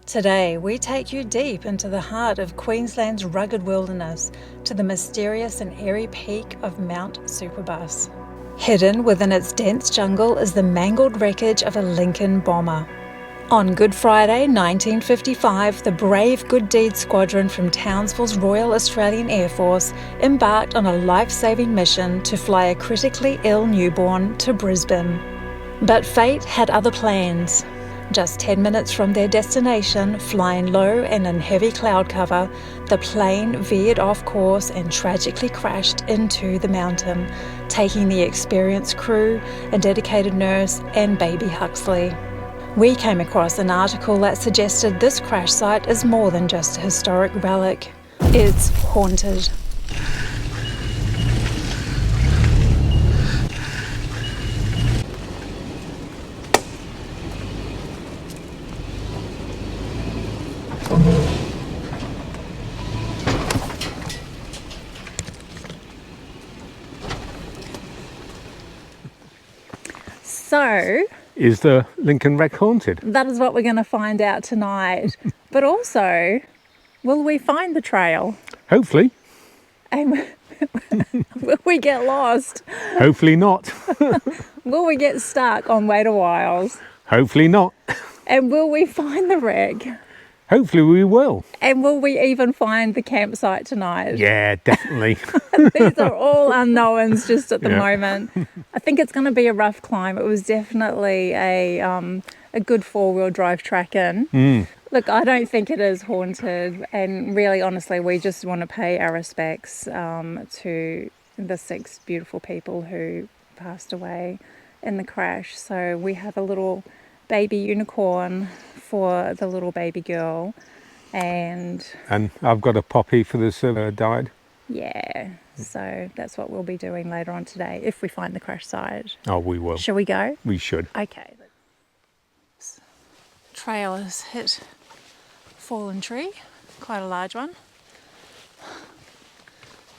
Today, we take you deep into the heart of Queensland's rugged wilderness to the mysterious and airy peak of Mount Superbus. Hidden within its dense jungle is the mangled wreckage of a Lincoln bomber. On Good Friday 1955, the brave Good Deed Squadron from Townsville's Royal Australian Air Force embarked on a life-saving mission to fly a critically ill newborn to Brisbane. But fate had other plans. Just 10 minutes from their destination, flying low and in heavy cloud cover, the plane veered off course and tragically crashed into the mountain, taking the experienced crew, a dedicated nurse, and baby Huxley. We came across an article that suggested this crash site is more than just a historic relic. It's haunted. So, is the Lincoln wreck haunted? That is what we're going to find out tonight. But also, will we find the trail? Hopefully. And will we get lost? Hopefully not. Will we get stuck on Waiter Wiles? Hopefully not. And will we find the wreck? Hopefully we will. And will we even find the campsite tonight? Yeah, definitely. These are all unknowns just at the moment. I think it's going to be a rough climb. It was definitely a good four-wheel drive track in. Look, I don't think it is haunted, and really, honestly, we just want to pay our respects to the 6 beautiful people who passed away in the crash. So we have a little baby unicorn for the little baby girl, and I've got a poppy for the silver died. Yeah, so that's what we'll be doing later on today if we find the crash site. Oh, we will. Shall we go? We should. Okay. Trail has hit fallen tree, quite a large one.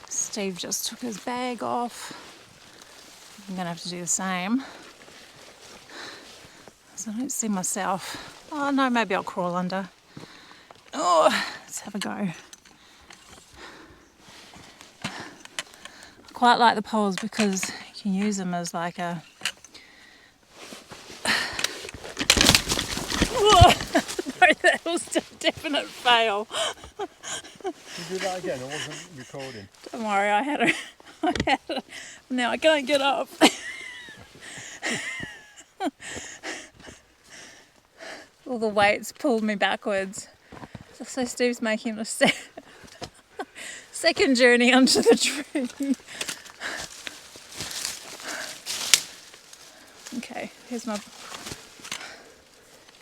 Steve just took his bag off. I'm gonna have to do the same. So I don't see myself. Oh no, maybe I'll crawl under. Oh, let's have a go. I quite like the poles because you can use them as like a... That was a definite fail. Did you do that again? I wasn't recording. Don't worry, I had a... Now I can't get up. All the weights pulled me backwards. So Steve's making a second journey onto the tree. Okay, here's my...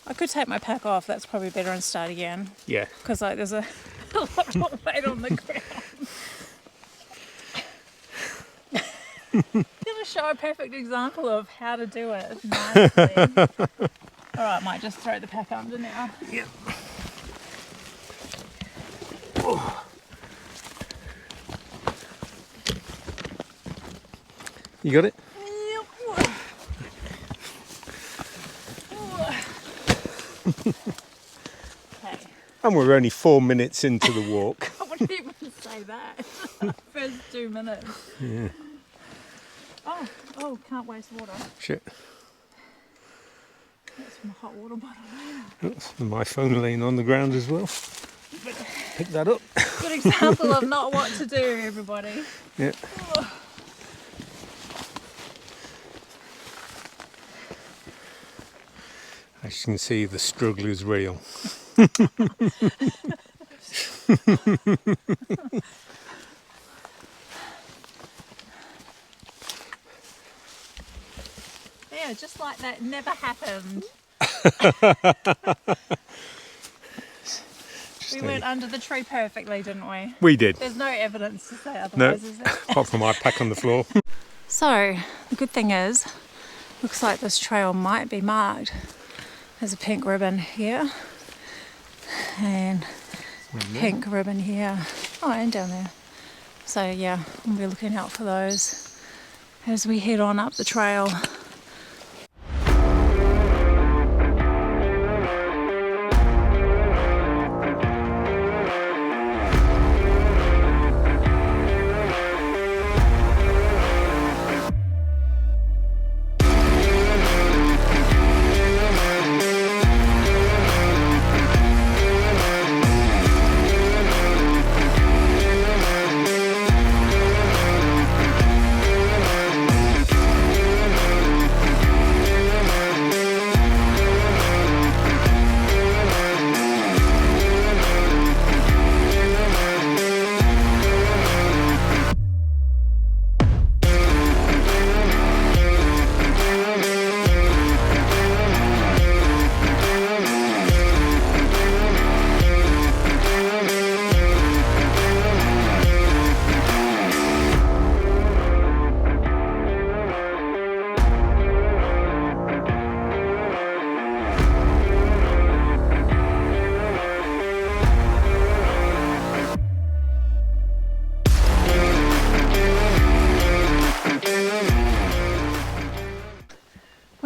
I could take my pack off, that's probably better, and start again. Yeah. Because like, there's a lot of weight on the ground. I'm going to show a perfect example of how to do it nicely. Alright, might just throw the pack under now. Yep. Oh. You got it? Okay. And we're only 4 minutes into the walk. I wouldn't even say that. First 2 minutes. Yeah. Oh, can't waste water. Shit. That's my hot water bottle. Oops, my phone laying on the ground as well. Pick that up. Good example of not what to do, everybody. Yeah. Oh. As you can see, the struggle is real. Yeah, just like that never happened. We went under the tree perfectly, didn't we? We did. There's no evidence to say otherwise, is there? Apart from my pack on the floor. So, the good thing is, looks like this trail might be marked. There's a pink ribbon here, and pink ribbon here. Oh, and down there. So yeah, we'll be looking out for those as we head on up the trail.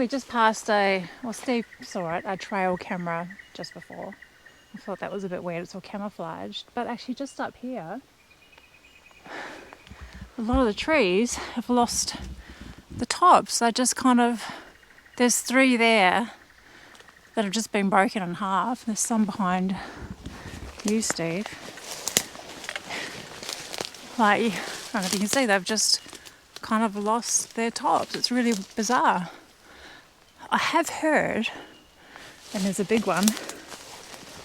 We just passed Steve saw it, a trail camera just before. I thought that was a bit weird, it's all camouflaged. But actually just up here, a lot of the trees have lost the tops. They're just kind of, there's 3 there that have just been broken in half. There's some behind you, Steve. Like, I don't know if you can see, they've just kind of lost their tops. It's really bizarre. I have heard, and there's a big one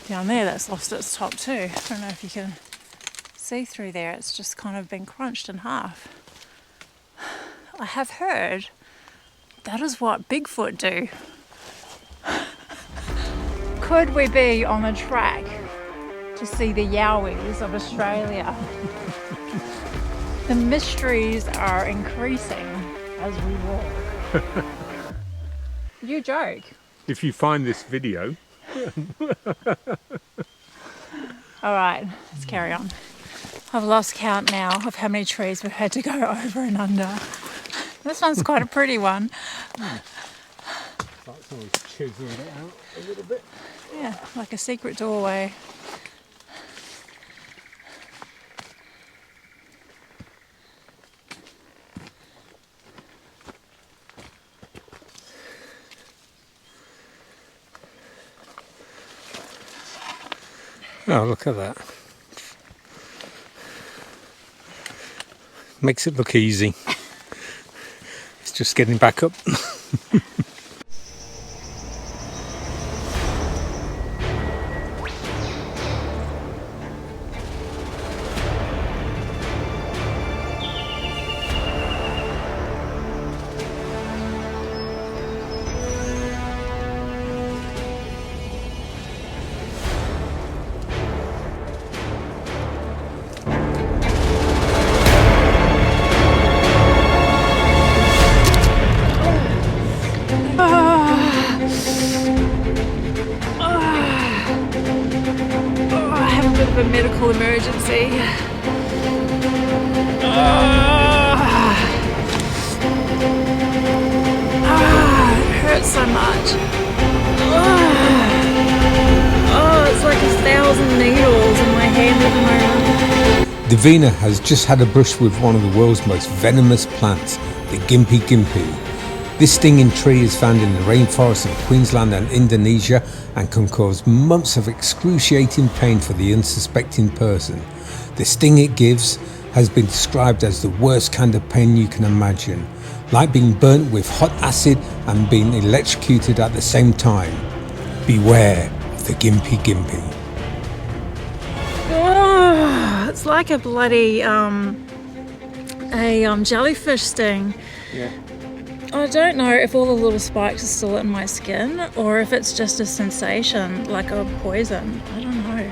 down there that's lost its top too. I don't know if you can see through there. It's just kind of been crunched in half. I have heard that is what Bigfoot do. Could we be on the track to see the yowies of Australia? The mysteries are increasing as we walk. You joke. If you find this video. Alright, let's carry on. I've lost count now of how many trees we've had to go over and under. This one's quite a pretty one. Like someone's chiseled it out a little bit. Yeah, like a secret doorway. Oh, look at that. Makes it look easy. It's just getting back up. A medical emergency. It hurts so much. It's like 1,000 needles in my hand at the moment. Davina has just had a brush with one of the world's most venomous plants, the gympie. This stinging tree is found in the rainforests of Queensland and Indonesia and can cause months of excruciating pain for the unsuspecting person. The sting it gives has been described as the worst kind of pain you can imagine, like being burnt with hot acid and being electrocuted at the same time. Beware of the gympie. It's like a bloody jellyfish sting. Yeah. I don't know if all the little spikes are still in my skin or if it's just a sensation, like a poison. I don't know.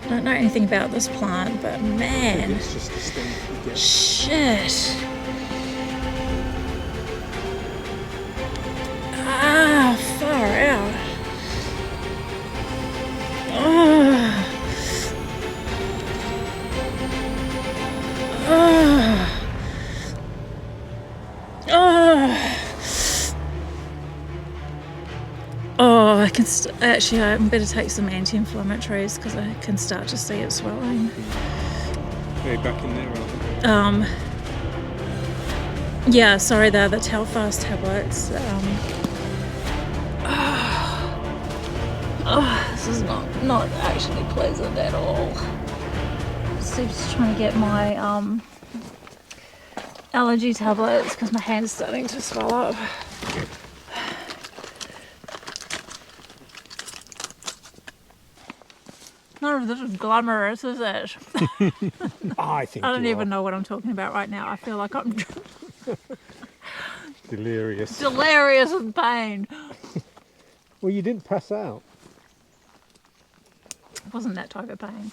I don't know anything about this plant, but man, It's just a sting you get. shit. Far out. I can actually I better take some anti-inflammatories because I can start to see it swelling. Are you back in there, aren't you? Yeah, sorry, they're the Telfast tablets. This is not actually pleasant at all. Steve's trying to get my allergy tablets because my hand's starting to swell up. None of this is glamorous, is it? I think I don't you even are. know what I'm talking about right now. I feel like I'm Delirious. delirious with pain. Well, you didn't pass out. It wasn't that type of pain.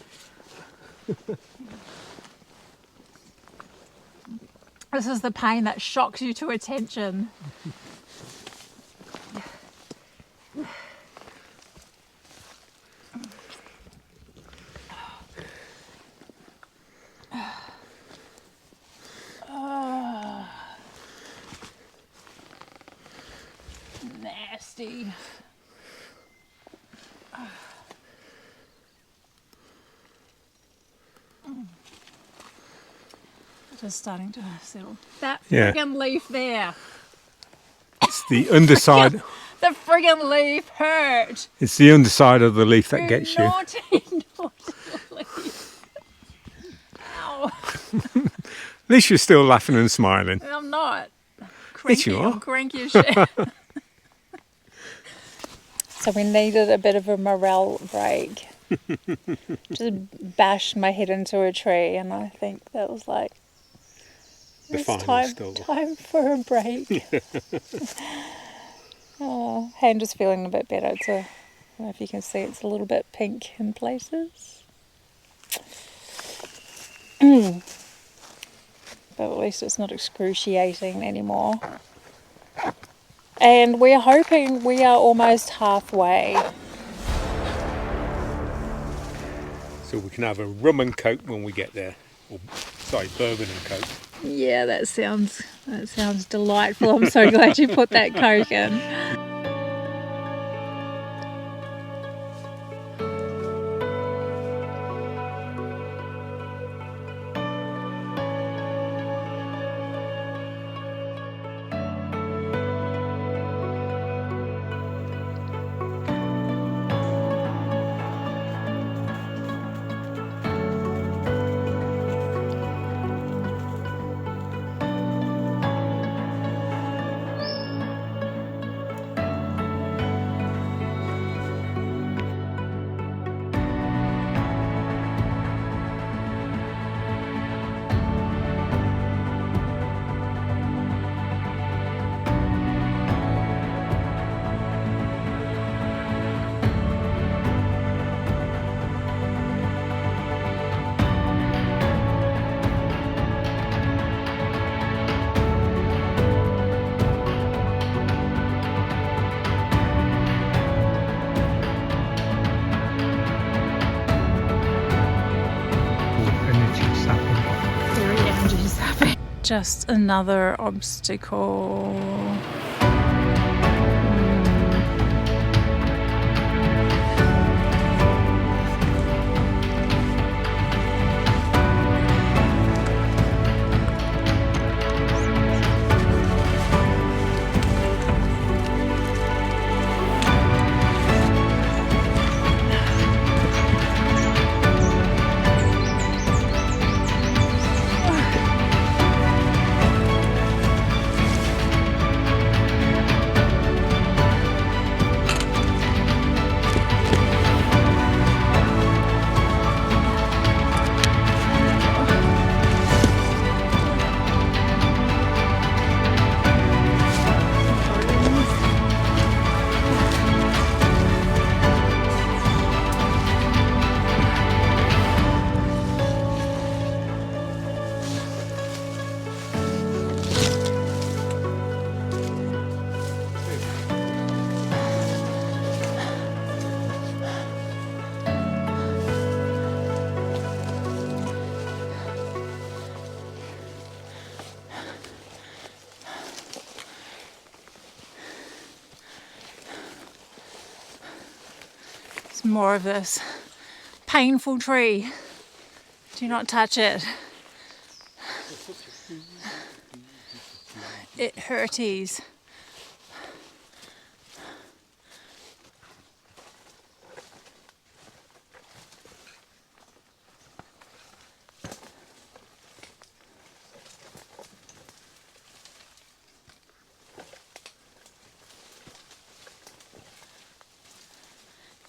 This is the pain that shocks you to attention. thirsty. Just starting to settle. That friggin' leaf there. It's the underside. The friggin' leaf hurt. It's the underside of the leaf that gets you. Naughty leaf. Ow. At least you're still laughing and smiling. I'm not. Yes, you are. I'm cranky as shit. So we needed a bit of a morale break. Just bashed my head into a tree, and I think that was like, it's time for a break. Oh, hand is feeling a bit better too. I don't know if you can see, it's a little bit pink in places. But at least it's not excruciating anymore. And we're hoping we are almost halfway. So we can have a rum and coke when we get there. Or, sorry, bourbon and coke. Yeah, that sounds delightful. I'm so glad you put that coke in. Just another obstacle. More of this painful tree. Do not touch it. It hurties.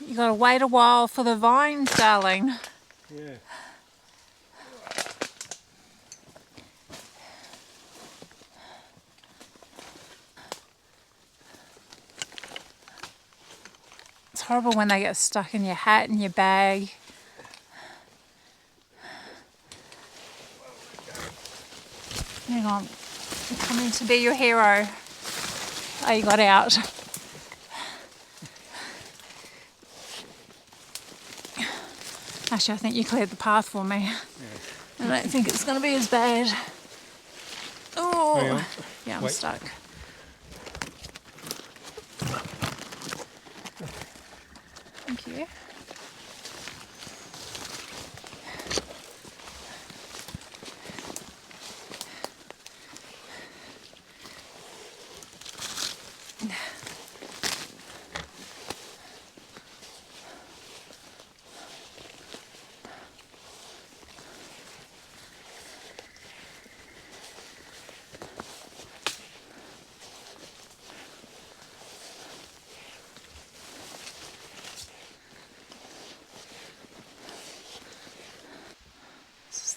You gotta wait a while for the vines, darling. Yeah. It's horrible when they get stuck in your hat and your bag. Hang on, I'm coming to be your hero. Oh, you got out. Actually, I think you cleared the path for me. Yeah. I don't think it's going to be as bad. Oh, yeah, I'm stuck.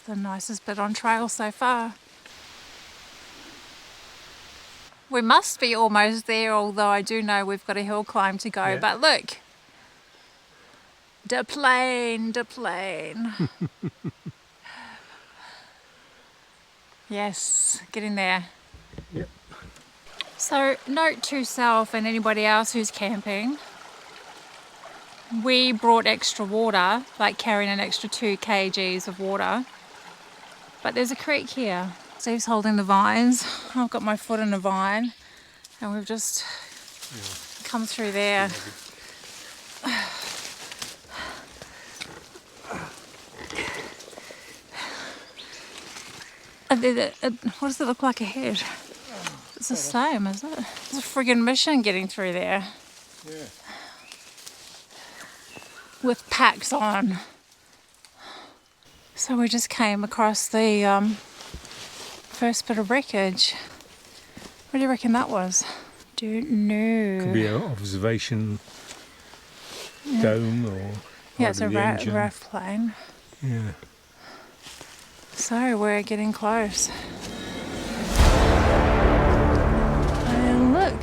the nicest bit on trail so far. We must be almost there, although I do know we've got a hill climb to go. Yeah. But look, the plane. Yes, getting there. Yep. So note to self and anybody else who's camping, we brought extra water, like carrying an extra 2 kgs of water. But there's a creek here. Steve's holding the vines. I've got my foot in a vine and we've just come through there. What does it look like ahead? It's the same, isn't it? It's a friggin' mission getting through there. Yeah. With packs on. So we just came across the first bit of wreckage. What do you reckon that was? Don't know. Could be an observation dome or yeah, it's a RAF plane. Yeah. So we're getting close. And look.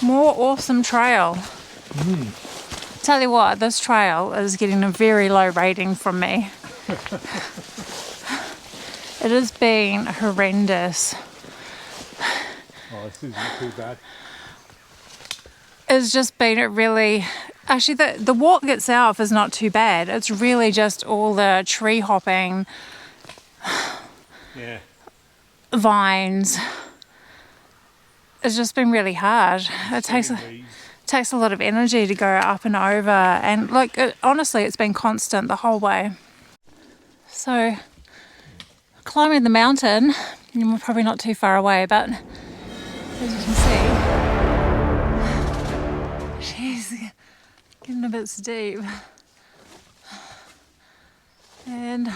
More awesome trail. Tell you what, this trail is getting a very low rating from me. It has been horrendous. Oh, this isn't too bad. It's just been actually the walk itself is not too bad. It's really just all the tree hopping, vines. It's just been really hard. It takes a lot of energy to go up and over, and like honestly it's been constant the whole way. So climbing the mountain, and we're probably not too far away, but as you can see, she's getting a bit steep, and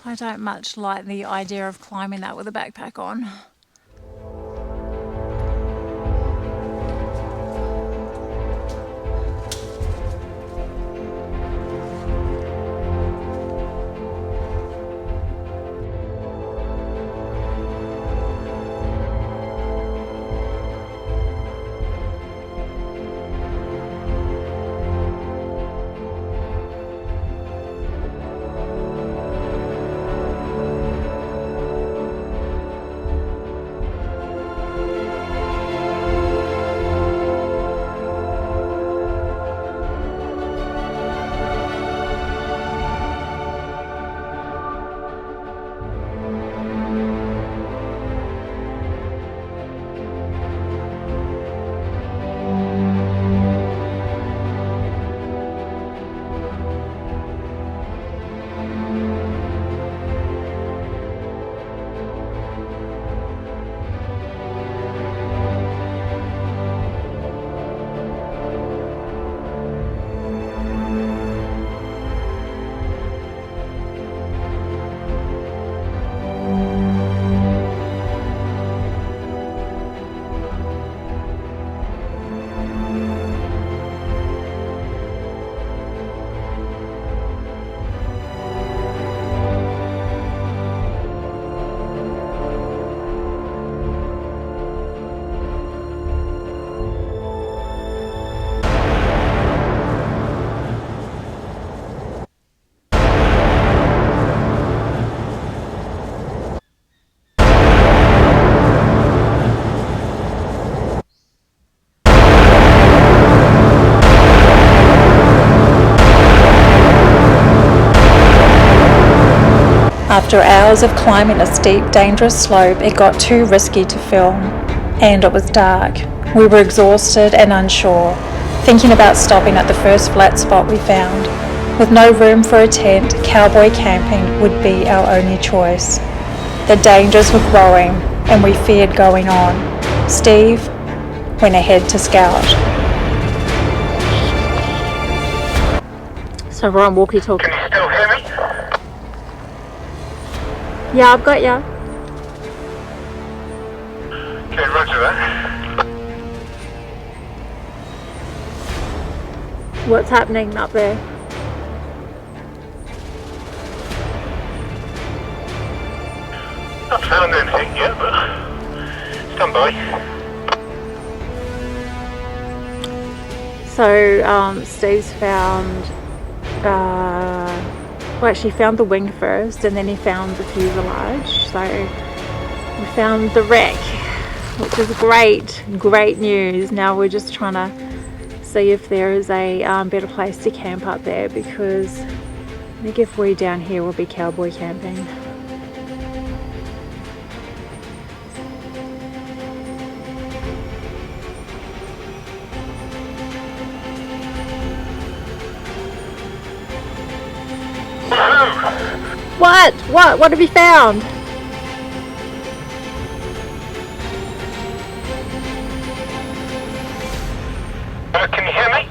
I don't much like the idea of climbing that with a backpack on. After hours of climbing a steep, dangerous slope, it got too risky to film, and it was dark. We were exhausted and unsure, thinking about stopping at the first flat spot we found. With no room for a tent, cowboy camping would be our only choice. The dangers were growing, and we feared going on. Steve went ahead to scout. So we're on walkie-talkie. Can you still hear me? Yeah, I've got ya. Okay, roger that. What's happening up there? Not found anything yet, but stand by. So Steve's found, well, actually found the wing first, and then he found the fuselage. So we found the wreck, which is great news. Now we're just trying to see if there is a better place to camp up there, because I think if we're down here we'll be cowboy camping. What have you found? Can you hear me?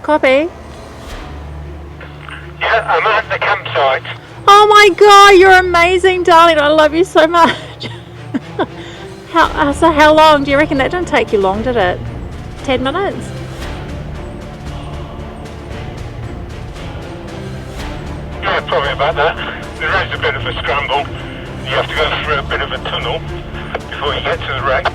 Copy. Yeah, I'm at the campsite. Oh my god, you're amazing, darling. I love you so much. How long? Do you reckon that didn't take you long, did it? 10 minutes? Yeah, probably about that. There is a bit of a scramble. You have to go through a bit of a tunnel before you get to the wreck.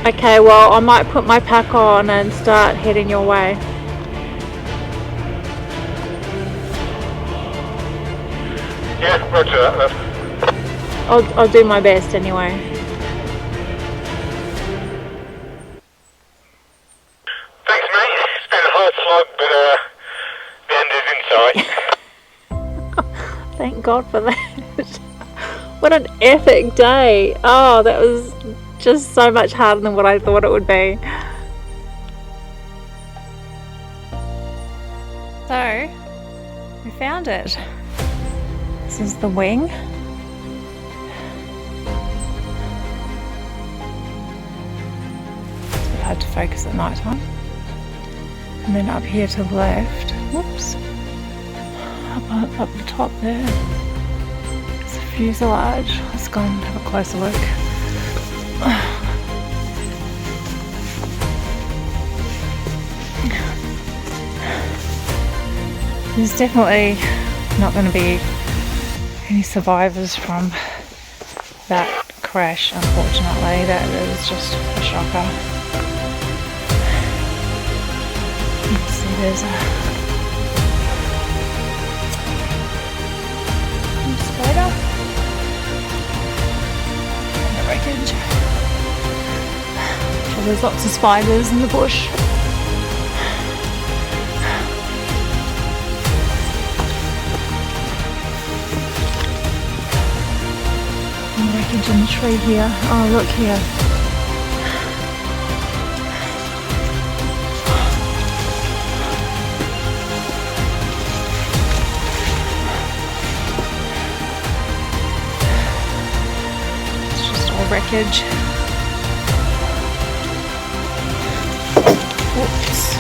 Okay, well, I might put my pack on and start heading your way. Yeah, roger that, love. I'll do my best anyway. Thanks, mate. It's been a hard slog, but the end is in sight. Thank God for that. What an epic day. Oh, that was just so much harder than what I thought it would be. So, we found it. This is the wing. It's a bit hard to focus at night time. And then up here to the left, whoops, up the top there, it's a fuselage. Let's go and have a closer look. There's definitely not going to be any survivors from that crash, unfortunately. That is just a shocker. You can see there's a spider and the wreckage. So there's lots of spiders in the bush. In the tree here. Oh, look here. It's just all wreckage. Oops.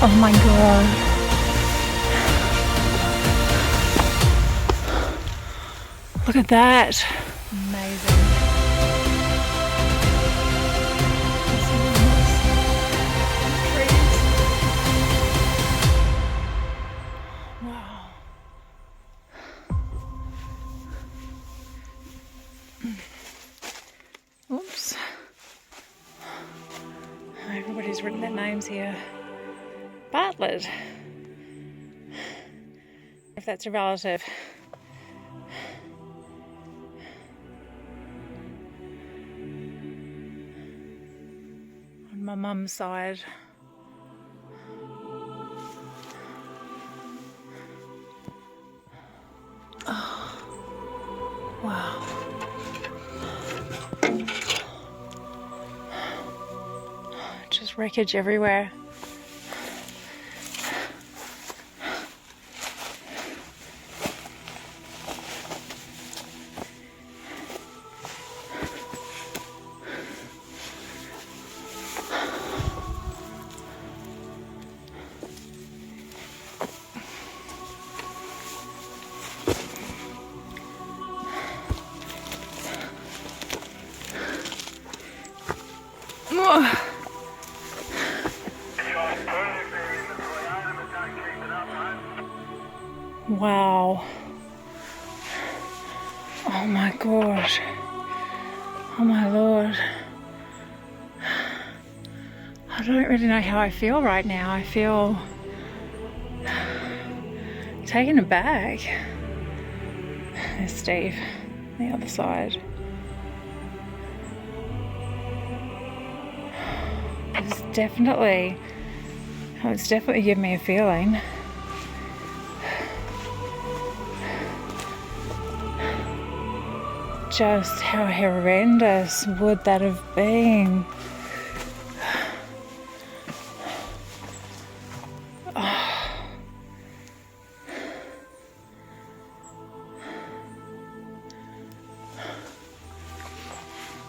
Oh my god. Look at that. Amazing. Wow. Oops. Everybody's written their names here. Bartlett. If that's a relative. On my mum's side. Oh, wow. Just wreckage everywhere. Wow. Oh my God. Oh my Lord. I don't really know how I feel right now. I feel taken aback. There's Steve on the other side. It's definitely given me a feeling. Just how horrendous would that have been? I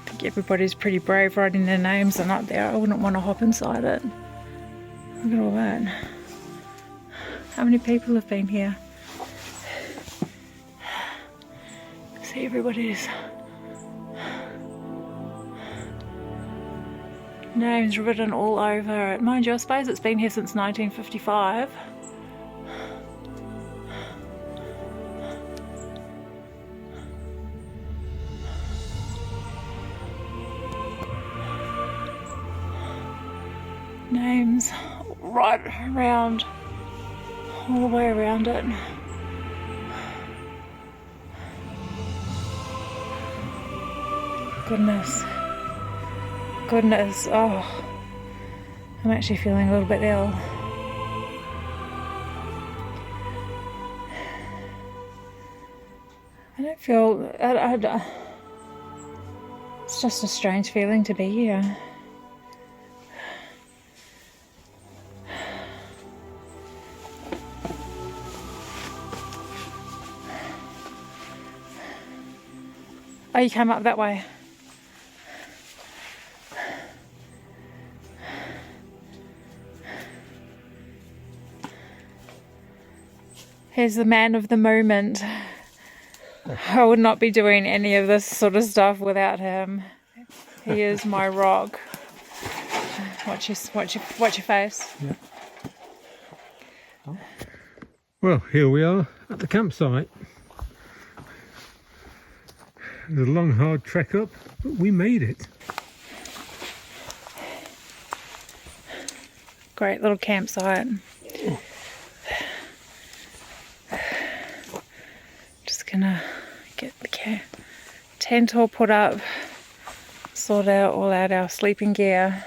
think everybody's pretty brave writing their names and up there. I wouldn't want to hop inside it. Look at all that. How many people have been here? See everybody's names written all over it. Mind you, I suppose it's been here since 1955. Names right around, all the way around it. Goodness, oh, I'm actually feeling a little bit ill. I don't feel, it's just a strange feeling to be here. Oh, you came up that way. Here's the man of the moment. I would not be doing any of this sort of stuff without him. He is my rock. Watch your face. Yeah. Oh. Well, here we are at the campsite. It was a long, hard trek up, but we made it. Great little campsite. Just gonna get the tent all put up, sort out all out our sleeping gear.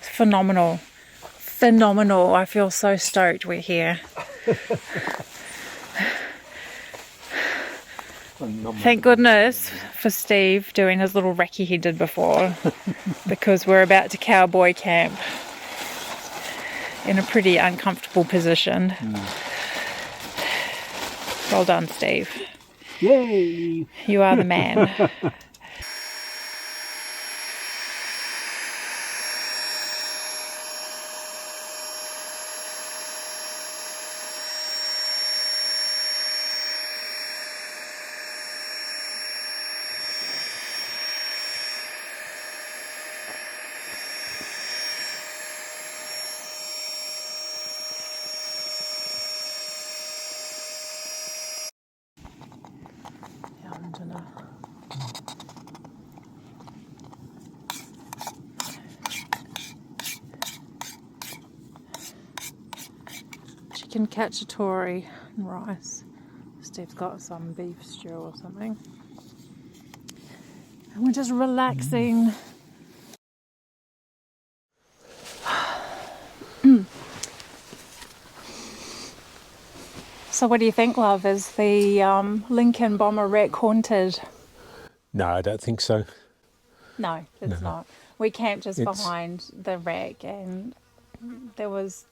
Phenomenal. I feel so stoked we're here. Thank goodness for Steve doing his little recce he did before, because we're about to cowboy camp in a pretty uncomfortable position. Well done, Steve. Yay! You are the man. Chicken cacciatore and rice. Steve's got some beef stew or something. And we're just relaxing. So what do you think, love? Is the Lincoln Bomber wreck haunted? No, I don't think so. No, it's not. We camped just behind the wreck and it was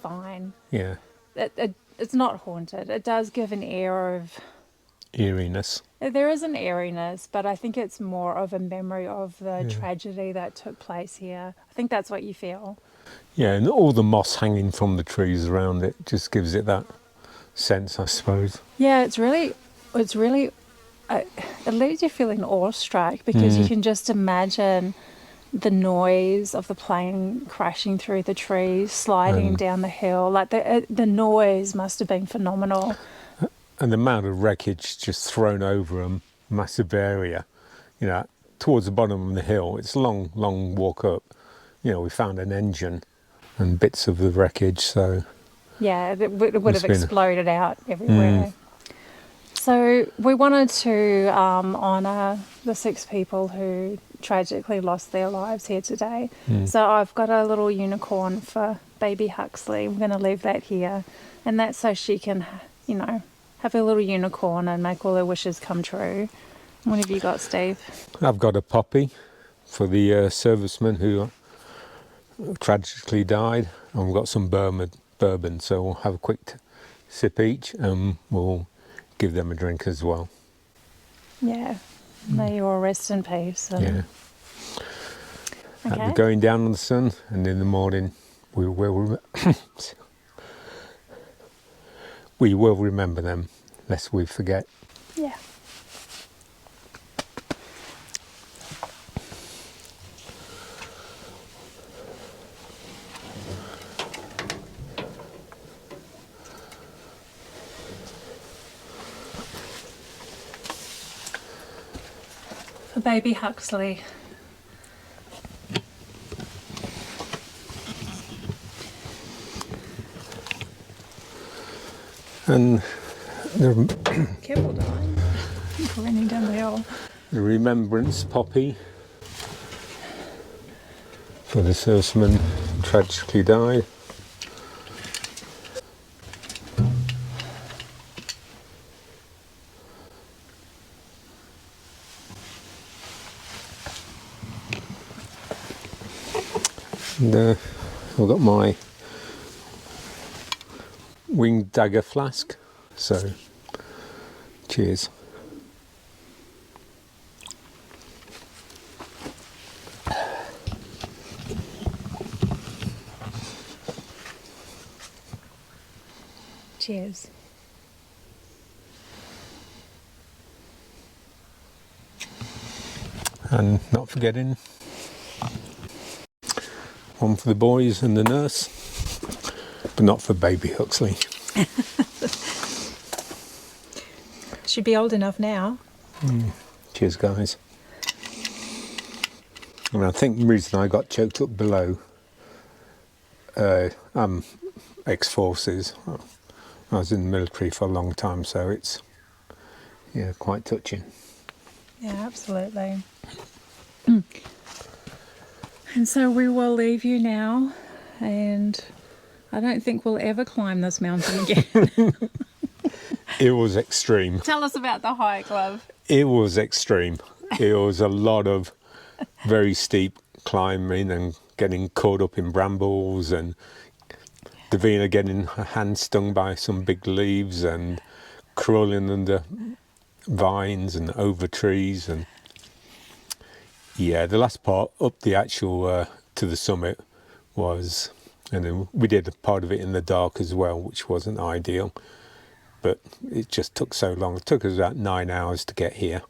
fine. Yeah. It's not haunted. It does give an air of eeriness. There is an eeriness, but I think it's more of a memory of the tragedy that took place here. I think that's what you feel. Yeah, and all the moss hanging from the trees around it just gives it that sense, I suppose. Yeah, it's really it leaves you feeling awestruck because you can just imagine the noise of the plane crashing through the trees, sliding down the hill, like the noise must have been phenomenal. And the amount of wreckage just thrown over a massive area, you know, towards the bottom of the hill. It's a long walk up. You know, we found an engine and bits of the wreckage, so... Yeah, it would have exploded out everywhere. So we wanted to honour the 6 people who tragically lost their lives here today. So I've got a little unicorn for baby Huxley. We're going to leave that here. And that's so she can, you know, have a little unicorn and make all her wishes come true. What have you got, Steve? I've got a poppy for the servicemen who tragically died. And we've got some bourbon, so we'll have a quick sip each and we'll give them a drink as well. Yeah, may you all rest in peace. Yeah. Okay. At the going down of the sun, and in the morning we will remember them, lest we forget. Yeah. For baby Huxley. And Careful, darling. You're running down the hill. the remembrance poppy for the serviceman who tragically died. And I've got my winged dagger flask, so cheers. Cheers. And not forgetting one for the boys and the nurse, but not for baby Huxley. Should be old enough now. Cheers, guys. And I think the reason I got choked up below, I'm ex-forces. I was in the military for a long time, so it's, yeah, quite touching. Yeah, absolutely. And so we will leave you now, and I don't think we'll ever climb this mountain again. It was extreme. Tell us about the hike, love. It was extreme. It was a lot of very steep climbing and getting caught up in brambles, and Davina getting her hand stung by some big leaves and crawling under vines and over trees. And yeah, the last part up the actual to the summit was, and then we did a part of it in the dark as well, which wasn't ideal, but it just took so long. It took us about 9 hours to get here.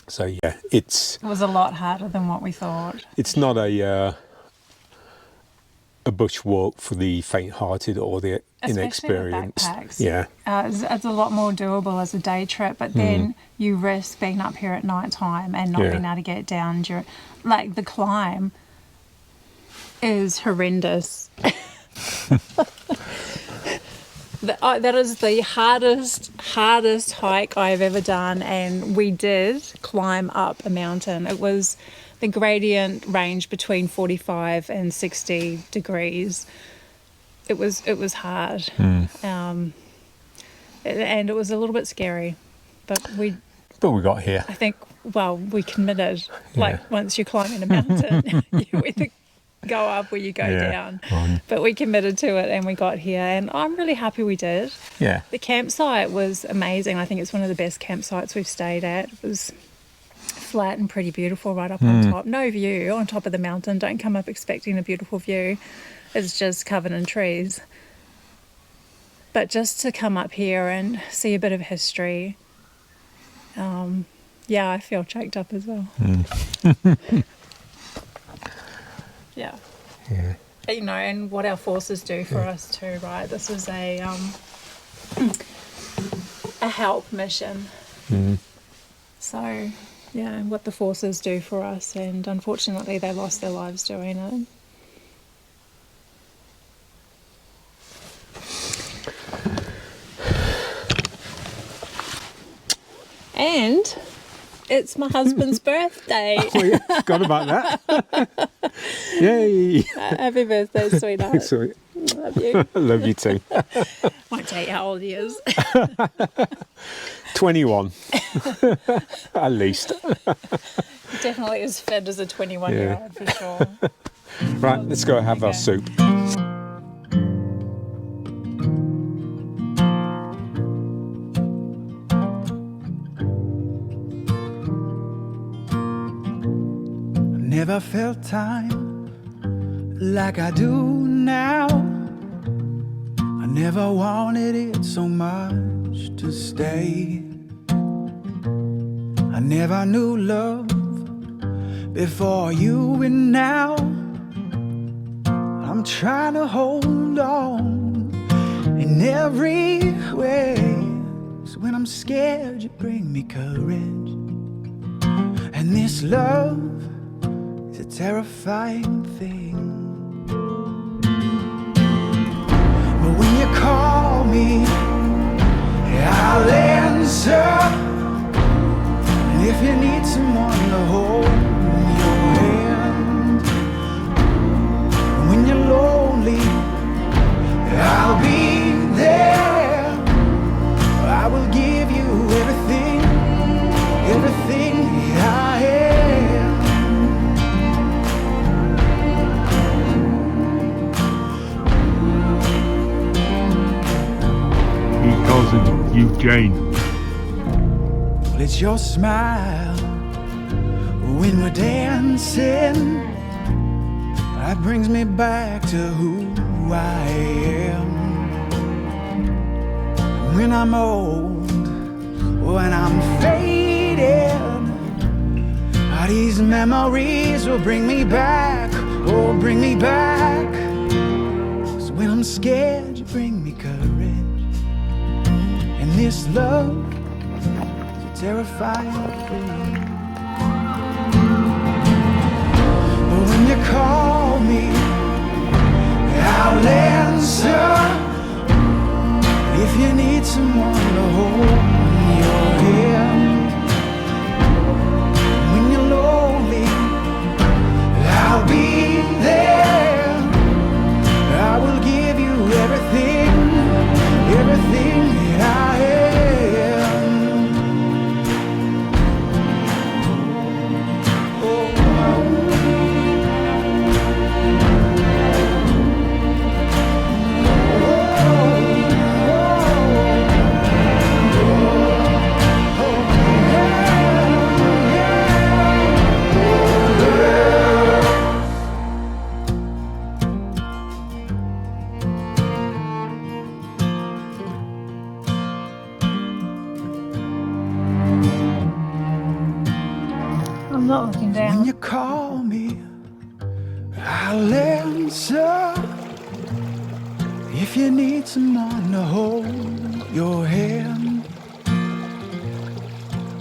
So yeah, it was a lot harder than what we thought. It's not a bush walk for the faint-hearted or the inexperienced. Especially with backpacks. Yeah, it's a lot more doable as a day trip, but then you risk being up here at night time and not being able to get down during, like, the climb is horrendous. That is the hardest hike I've ever done, and we did climb up a mountain. It was the gradient range between 45 and 60 degrees. It was hard, and it was a little bit scary, but we got here. I think, well, we committed. Like, once you're climbing a mountain, you either go up or you go down. But we committed to it and we got here, and I'm really happy we did. Yeah. The campsite was amazing. I think it's one of the best campsites we've stayed at. It was flat and pretty beautiful right up on top. No view on top of the mountain. Don't come up expecting a beautiful view. It's just covered in trees. But just to come up here and see a bit of history, I feel choked up as well. Yeah. Yeah. You know, and what our forces do for us too, right? This is a help mission. So, yeah, what the forces do for us, and unfortunately they lost their lives doing it. And it's my husband's birthday. Oh, yeah, forgot about that. Yay! Happy birthday, sweetheart. Sweet. Love you. Love you too. Won't tell you how old he is. 21. At least. Definitely as fit as a 21-year-old for sure. Right, let's go have our soup. Never felt time like I do now. I never wanted it so much to stay. I never knew love before you, and now I'm trying to hold on in every way. So when I'm scared, you bring me courage. And this love, it's a terrifying thing. But when you call me, I'll answer. And if you need someone to hold your hand, and when you're lonely, I'll be there. I will give you everything, everything I am. He calls it you, Jane. Well, it's your smile when we're dancing that brings me back to who I am. When I'm old, when I'm fading, these memories will bring me back, oh, bring me back. So when I'm scared, you bring me courage. And this love is a terrifying thing. But when you call me, I'll answer. If you need someone to hold your hand, when you're lonely, I'll be there. I will give you everything, everything that I am. I'm not looking When down. you call me, I'll answer. If you need someone to hold your hand,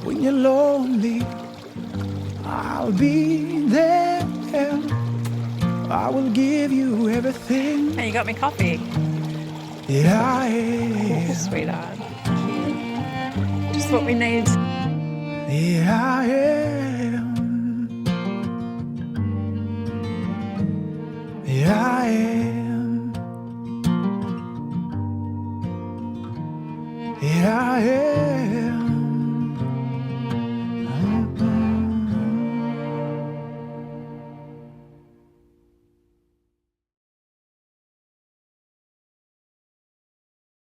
when you're lonely, I'll be there. I will give you everything And you got me coffee. that I am. Sweetheart. Just what we need. That I am. That I am. That I am.